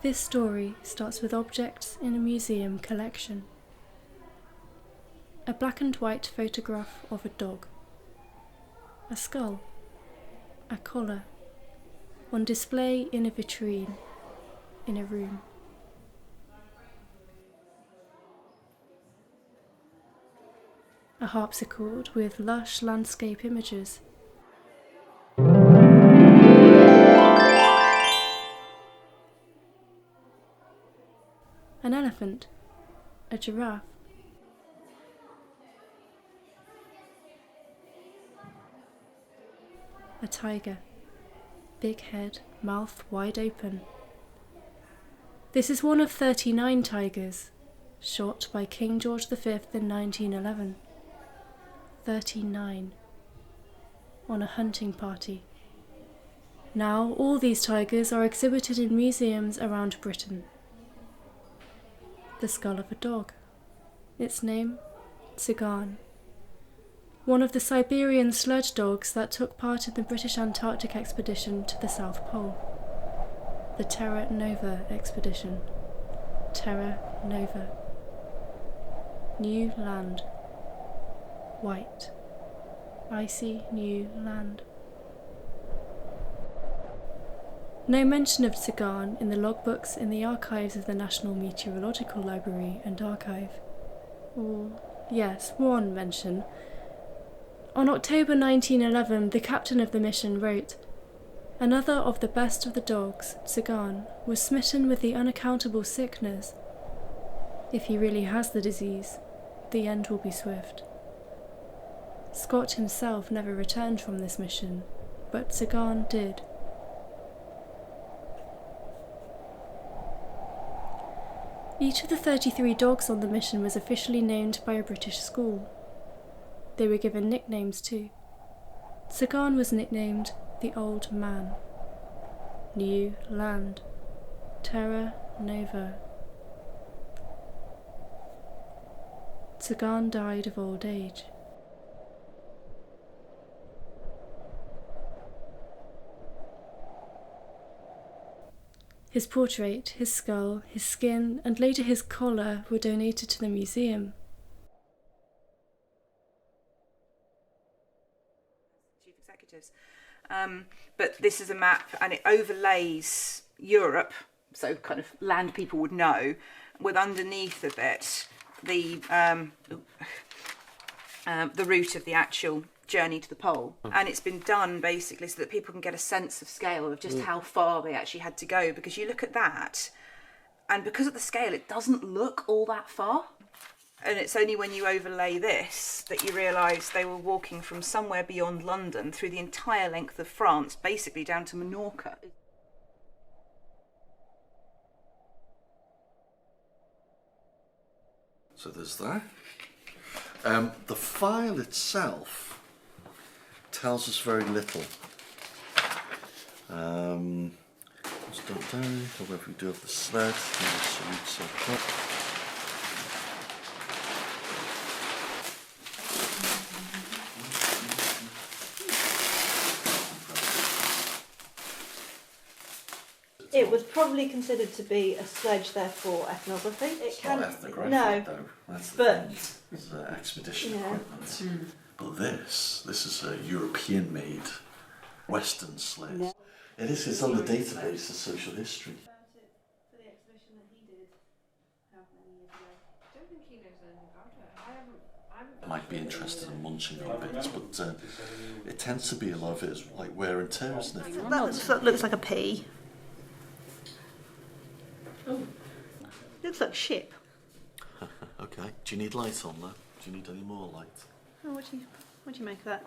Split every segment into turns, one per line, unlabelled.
This story starts with objects in a museum collection. A black and white photograph of a dog. A skull. A collar. On display in a vitrine. In a room. A harpsichord with lush landscape images. An elephant. A giraffe. A tiger. Big head, mouth wide open. This is one of 39 tigers, shot by King George V in 1911. 39. On a hunting party. Now all these tigers are exhibited in museums around Britain. The skull of a dog. Its name, Czigane. One of the Siberian sledge dogs that took part in the British Antarctic expedition to the South Pole. The Terra expedition. Terra Nova. New land. White. Icy new land. No mention of Czigane in the logbooks in the archives of the National Meteorological Library and Archive. Or, yes, one mention. On October 1911, the captain of the mission wrote, "Another of the best of the dogs, Czigane, was smitten with the unaccountable sickness. If he really has the disease, the end will be swift." Scott himself never returned from this mission, but Czigane did. Each of the 33 dogs on the mission was officially named by a British school. They were given nicknames too. Czigane was nicknamed the Old Man. New Land. Terra Nova. Czigane died of old age. His portrait, his skull, his skin, and later his collar were donated to the museum.
Chief executives. But this is a map and it overlays Europe, so kind of land people would know, with underneath of it the route of the actual journey to the pole, and it's been done basically so that people can get a sense of scale of just how far they actually had to go, because you look at that and because of the scale it doesn't look all that far, and it's only when you overlay this that you realise they were walking from somewhere beyond London through the entire length of France, basically down to Menorca.
So there's that. The file itself tells us very little. However, we do have the sled.
It was probably considered to be a sledge, therefore ethnography.
It's not ethnographic,
no,
though. That's the
but
thing. It's expedition equipment. But this is a European-made Western sled. Yeah. It's on the database of social history.
For the exhibition that he did how many years ago.
I don't think he knows anything about it.
I might be interested in munching on bits, but it tends to be a lot of it is like wear and tear, isn't it?
That looks like a pea. Oh. Looks like a ship.
Okay. Do you need light on that? Do you need any more light?
Oh, what do you make of that?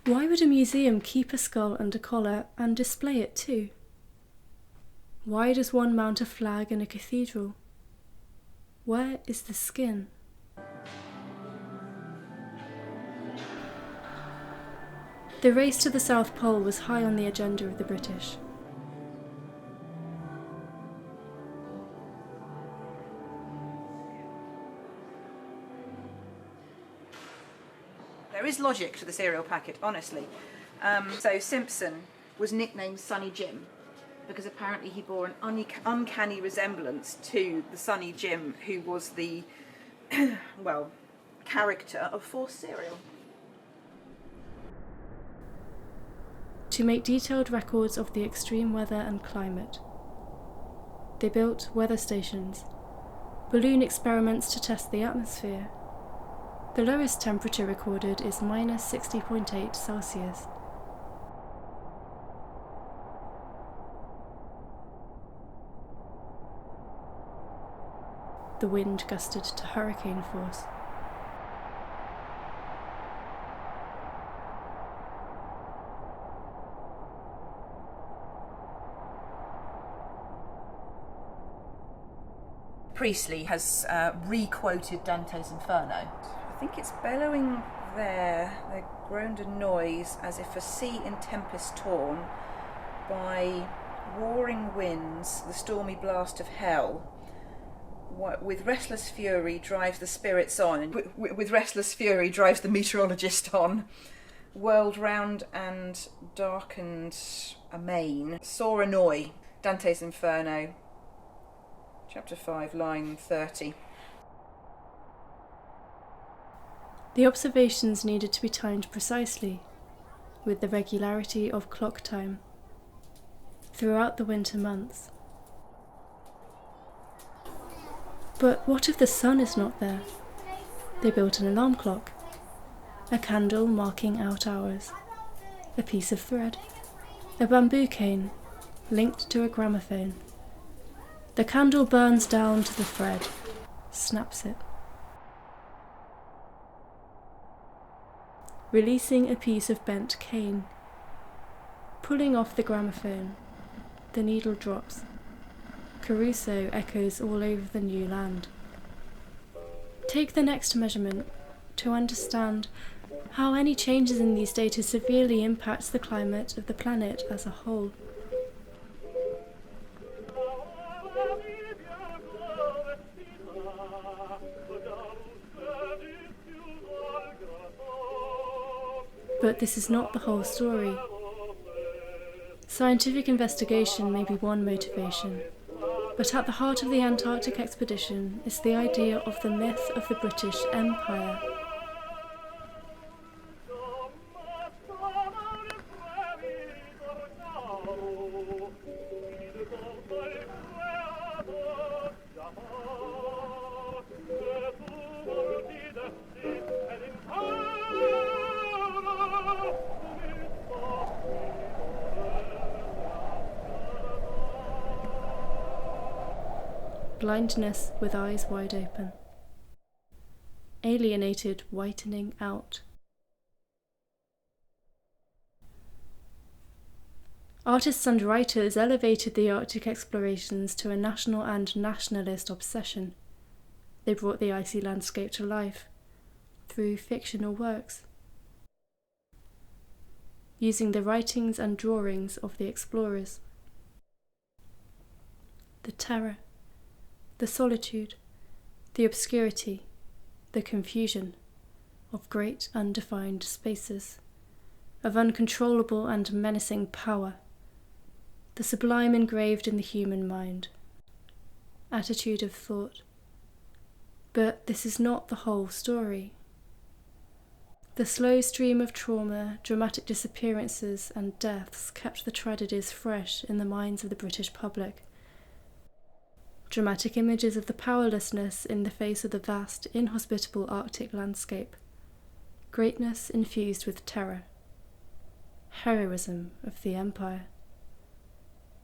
Why would a museum keep a skull under collar and display it too? Why does one mount a flag in a cathedral? Where is the skin? The race to the South Pole was high on the agenda of the British.
There is logic to the cereal packet, honestly. So Simpson was nicknamed Sonny Jim because apparently he bore an uncanny resemblance to the Sonny Jim who was the, well, character of Force cereal.
To make detailed records of the extreme weather and climate, they built weather stations, balloon experiments to test the atmosphere. The lowest temperature recorded is minus 60.8 Celsius. The wind gusted to hurricane force.
Priestley has re-quoted Dante's Inferno. I think it's bellowing there groaned a noise as if a sea in tempest torn by warring winds, the stormy blast of hell. With restless fury drives the spirits on, with restless fury drives the meteorologist on. Whirled round and darkened amain, saw annoy. Dante's Inferno, chapter 5, line 30.
The observations needed to be timed precisely, with the regularity of clock time, throughout the winter months. But what if the sun is not there? They built an alarm clock, a candle marking out hours, a piece of thread, a bamboo cane linked to a gramophone. The candle burns down to the thread, snaps it. Releasing a piece of bent cane. Pulling off the gramophone, the needle drops. Caruso echoes all over the new land. Take the next measurement to understand how any changes in these data severely impacts the climate of the planet as a whole. But this is not the whole story. Scientific investigation may be one motivation, but at the heart of the Antarctic expedition is the idea of the myth of the British Empire. Blindness with eyes wide open. Alienated whitening out. Artists and writers elevated the Arctic explorations to a national and nationalist obsession. They brought the icy landscape to life through fictional works, using the writings and drawings of the explorers. The terror, the solitude, the obscurity, the confusion of great undefined spaces, of uncontrollable and menacing power, the sublime engraved in the human mind, attitude of thought. But this is not the whole story. The slow stream of trauma, dramatic disappearances and deaths kept the tragedies fresh in the minds of the British public. Dramatic images of the powerlessness in the face of the vast, inhospitable Arctic landscape. Greatness infused with terror. Heroism of the Empire.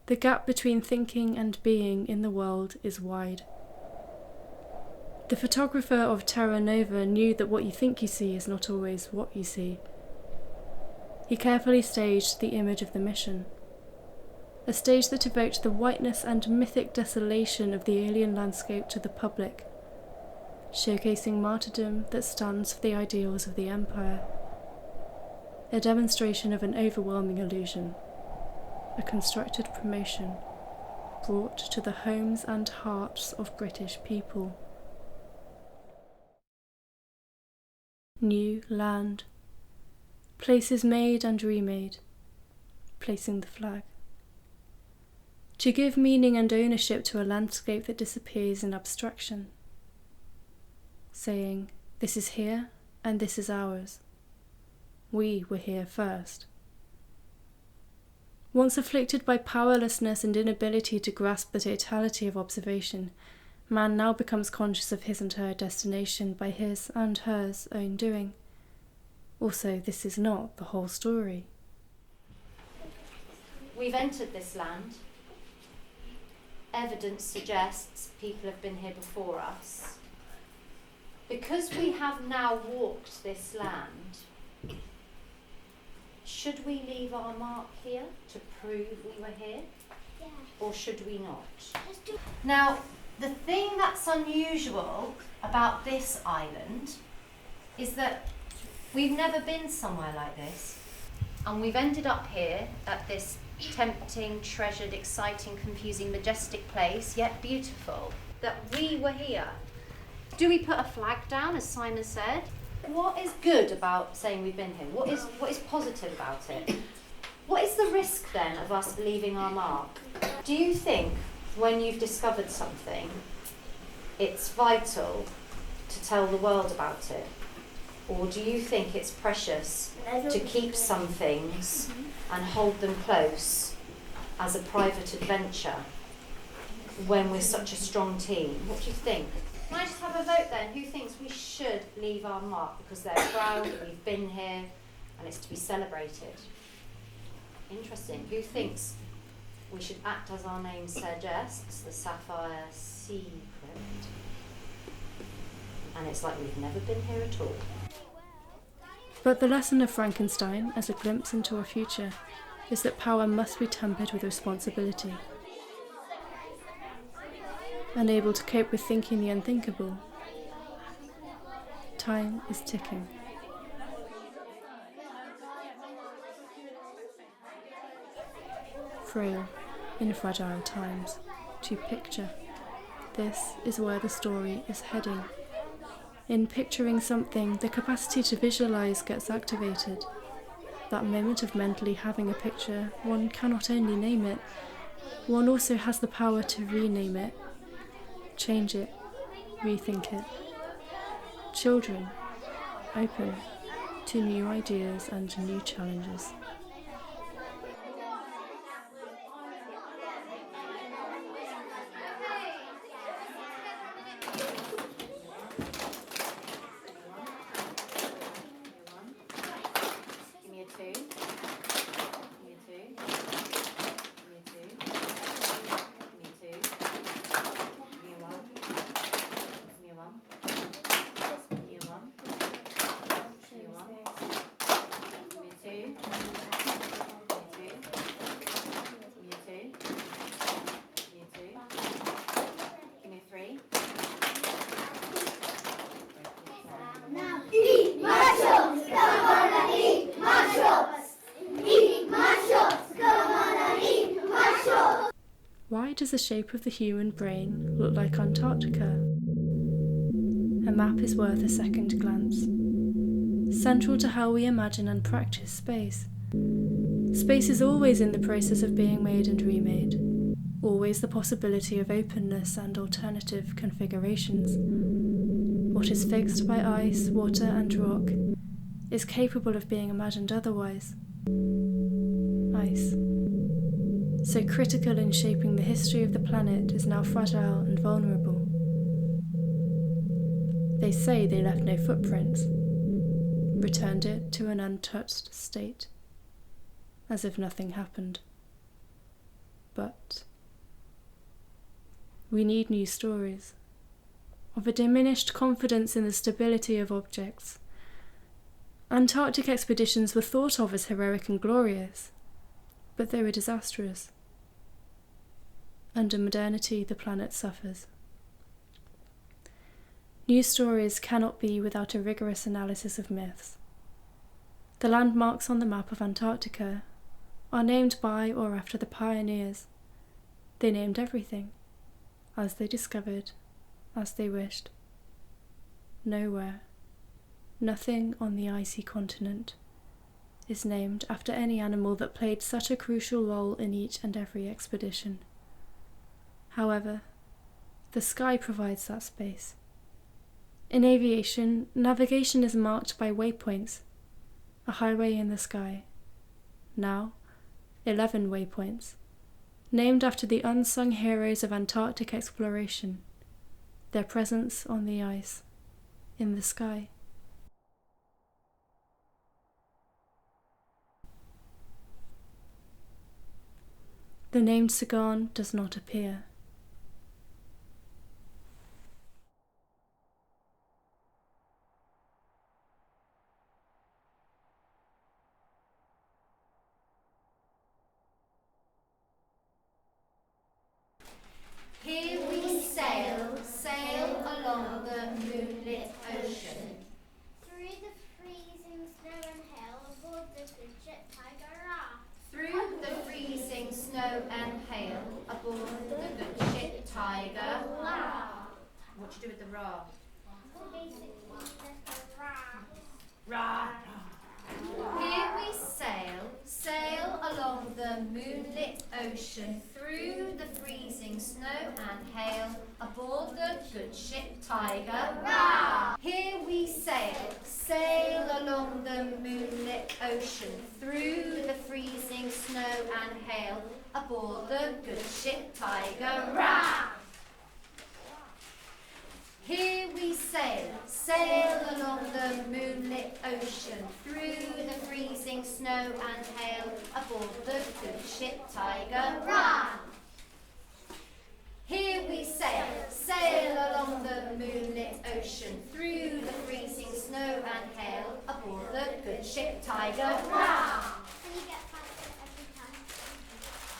The gap between thinking and being in the world is wide. The photographer of Terra Nova knew that what you think you see is not always what you see. he carefully staged the image of the mission, a stage that evoked the whiteness and mythic desolation of the alien landscape to the public, showcasing martyrdom that stands for the ideals of the Empire, a demonstration of an overwhelming illusion, a constructed promotion brought to the homes and hearts of British people. New land, places made and remade, placing the flag. To give meaning and ownership to a landscape that disappears in abstraction, saying, this is here and this is ours. We were here first. Once afflicted by powerlessness and inability to grasp the totality of observation, man now becomes conscious of his and her destination by his and hers own doing. Also, this is not the whole story.
We've entered this land. Evidence suggests people have been here before us. Because we have now walked this land, should we leave our mark here to prove we were here? Yeah. Or should we not? Now, the thing that's unusual about this island is that we've never been somewhere like this. And we've ended up here at this tempting, treasured, exciting, confusing, majestic place, yet beautiful, that we were here. Do we put a flag down, as Simon said? What is good about saying we've been here? What is positive about it? What is the risk then of us leaving our mark? Do you think when you've discovered something, it's vital to tell the world about it? Or do you think it's precious to keep some things and hold them close as a private adventure when we're such a strong team? What do you think? Can I just have a vote then? Who thinks we should leave our mark because they're proud that we've been here and it's to be celebrated? Interesting. Who thinks we should act as our name suggests, the sapphire sea crypt? And it's like we've never been here at all.
But the lesson of Frankenstein, as a glimpse into our future, is that power must be tempered with responsibility. Unable to cope with thinking the unthinkable, time is ticking. Frail, in fragile times, to picture. This is where the story is heading. In picturing something, the capacity to visualize gets activated. That moment of mentally having a picture, one cannot only name it, one also has the power to rename it, change it, rethink it. Children, open to new ideas and new challenges. Why does the shape of the human brain look like Antarctica? A map is worth a second glance. Central to how we imagine and practice space. Space is always in the process of being made and remade, always the possibility of openness and alternative configurations. What is fixed by ice, water and rock is capable of being imagined otherwise. Ice, so critical in shaping the history of the planet, is now fragile and vulnerable. They say they left no footprints, returned it to an untouched state, as if nothing happened. But we need new stories, of a diminished confidence in the stability of objects, Antarctic expeditions were thought of as heroic and glorious, but they were disastrous. Under modernity, the planet suffers. News stories cannot be without a rigorous analysis of myths. The landmarks on the map of Antarctica are named by or after the pioneers. They named everything, as they discovered, as they wished. Nowhere, nothing on the icy continent, is named after any animal that played such a crucial role in each and every expedition. However, the sky provides that space. In aviation, navigation is marked by waypoints, a highway in the sky. Now, 11 waypoints, named after the unsung heroes of Antarctic exploration, their presence on the ice, in the sky. The name Czigane does not appear.
Here we sail, sail along the moonlit ocean.
Through the freezing snow and hail aboard the good ship Tiger.
Through the freezing snow and hail aboard the good ship Tiger. What do you do with the ra?
So basically, that's a raft.
Ra. Here we sail, sail along the moonlit ocean through the freezing snow and hail aboard the good ship Tiger. Ra. Here we sail, sail along the moonlit ocean through the freezing snow and hail aboard the good ship Tiger. Ra. Here we sail, sail along the moonlit ocean through the freezing snow and hail aboard the good ship Tiger. Ra. Here we sail, sail along the moonlit ocean through the freezing snow and hail aboard the good ship Tiger. Ra.
And you get faster every time.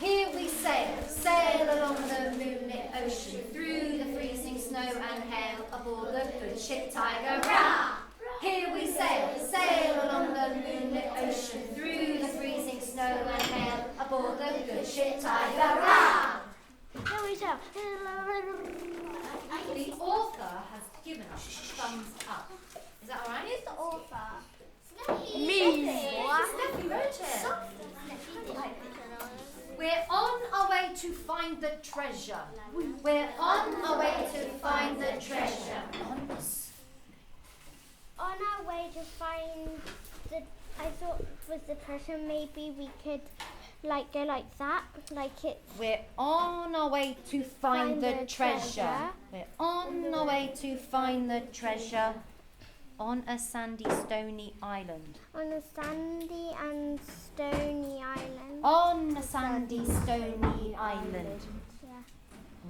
Here we sail, sail along the moonlit ocean through the freezing snow and hail aboard the good ship Tiger. Ra. Here we sail, sail along the moonlit ocean through the freezing snow and hail aboard the good ship Tiger. Ra.
Here we sail.
The author has given us a thumbs up. Is that alright?
Who's the author?
Me. Steffi wrote it. We're on our way to find the treasure. We're on our way to find the treasure.
On our way to find the, I thought with the treasure maybe we could like go like that, like it.
We're on our way to find the treasure. We're on our way to find the treasure on a sandy, stony island.
On a sandy and stony island.
On a sandy, stony island.
Yeah.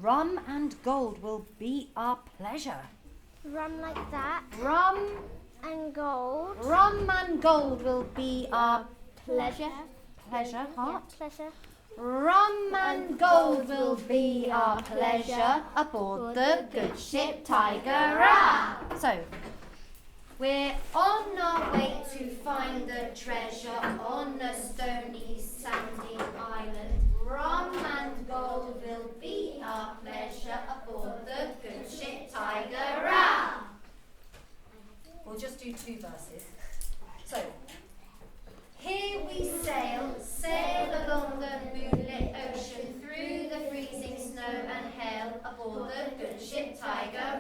Rum and gold will be our pleasure.
Rum like that
Rum,
and gold.
rum and gold will be our
Pleasure.
pleasure, heart.
Pleasure.
Rum and gold will be our pleasure aboard the good ship Tiger. Ra. So, we're on our way to find the treasure on a stony, sandy island. Rum and gold will be our pleasure aboard the good ship Tiger. Ra. We'll just do 2 verses. So, here we sail, sail along the moonlit ocean through the freezing snow and hail aboard the good ship Tiger.